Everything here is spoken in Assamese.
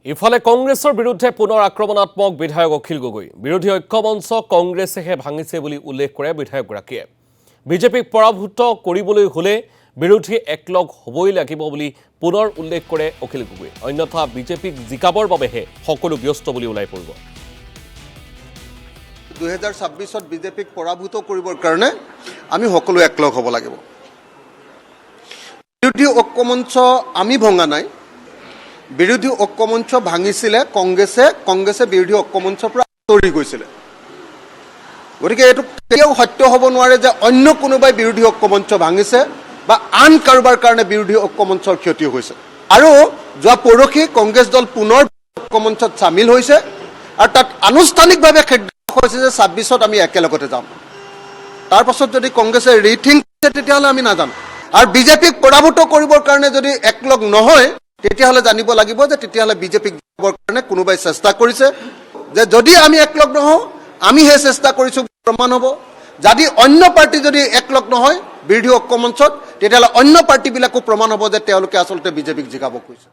ইফালে কংগ্ৰেছৰ বিৰুদ্ধে পুনৰ আক্ৰমণাত্মক বিধায়ক অখিল গগৈ বিৰোধী ঐক্যমঞ্চ কংগ্ৰেছেহে ভাঙিছে বুলি উল্লেখ কৰে বিধায়কগৰাকীয়ে বিজেপিক পৰাভূত কৰিবলৈ হলে বিৰোধী একলগ হ'বই লাগিব বুলি পুনৰ উল্লেখ কৰে অখিল গগৈ অন্যথা বিজেপিক জিকাবৰ বাবেহে সকলো ব্যস্ত বুলি ওলাই পৰিব 2026ত বিজেপিক পৰাভূত কৰিবৰ কাৰণে আমি সকলো একলগ হ'ব লাগিব বিৰোধী ঐক্যমঞ্চ আমি ভঙা নাই বিৰোধী ঐক্যমঞ্চ ভাঙিছিলে কংগ্ৰেছে বিৰোধী ঐক্যমঞ্চৰ পৰা আঁতৰি গৈছিলে গতিকে এইটো কেতিয়াও সত্য হ'ব নোৱাৰে যে অন্য কোনোবাই বিৰোধী ঐক্যমঞ্চ ভাঙিছে বা আন কাৰোবাৰ কাৰণে বিৰোধী ঐক্যমঞ্চৰ ক্ষতি হৈছে আৰু যোৱা পৰখি কংগ্ৰেছ দল পুনৰ ঐক্যমঞ্চত সামিল হৈছে আৰু তাত আনুষ্ঠানিকভাৱে কৈছে যে 26ত আমি একেলগতে যাম তাৰ পাছত যদি কংগ্ৰেছে ৰিথিংক কৰে তেতিয়াহ'লে আমি নাজানো আৰু বিজেপিক পৰাভূত কৰিবৰ কাৰণে যদি একলগ নহয় তেতিয়াহ'লে জানিব লাগিব যে তেতিয়াহ'লে বিজেপিক জিকাবৰ কাৰণে কোনোবাই চেষ্টা কৰিছে যে যদি আমি একলগ নহওঁ আমি হে চেষ্টা কৰিছোঁ প্ৰমাণ হ'ব যদি অন্য পাৰ্টি যদি একলগ নহয় বিৰোধী ঐক্যমঞ্চত তেতিয়াহ'লে অন্য পাৰ্টিবিলাকো প্ৰমাণ হ'ব যে তেওঁলোকে আচলতে বিজেপিক জিকাব কৈছে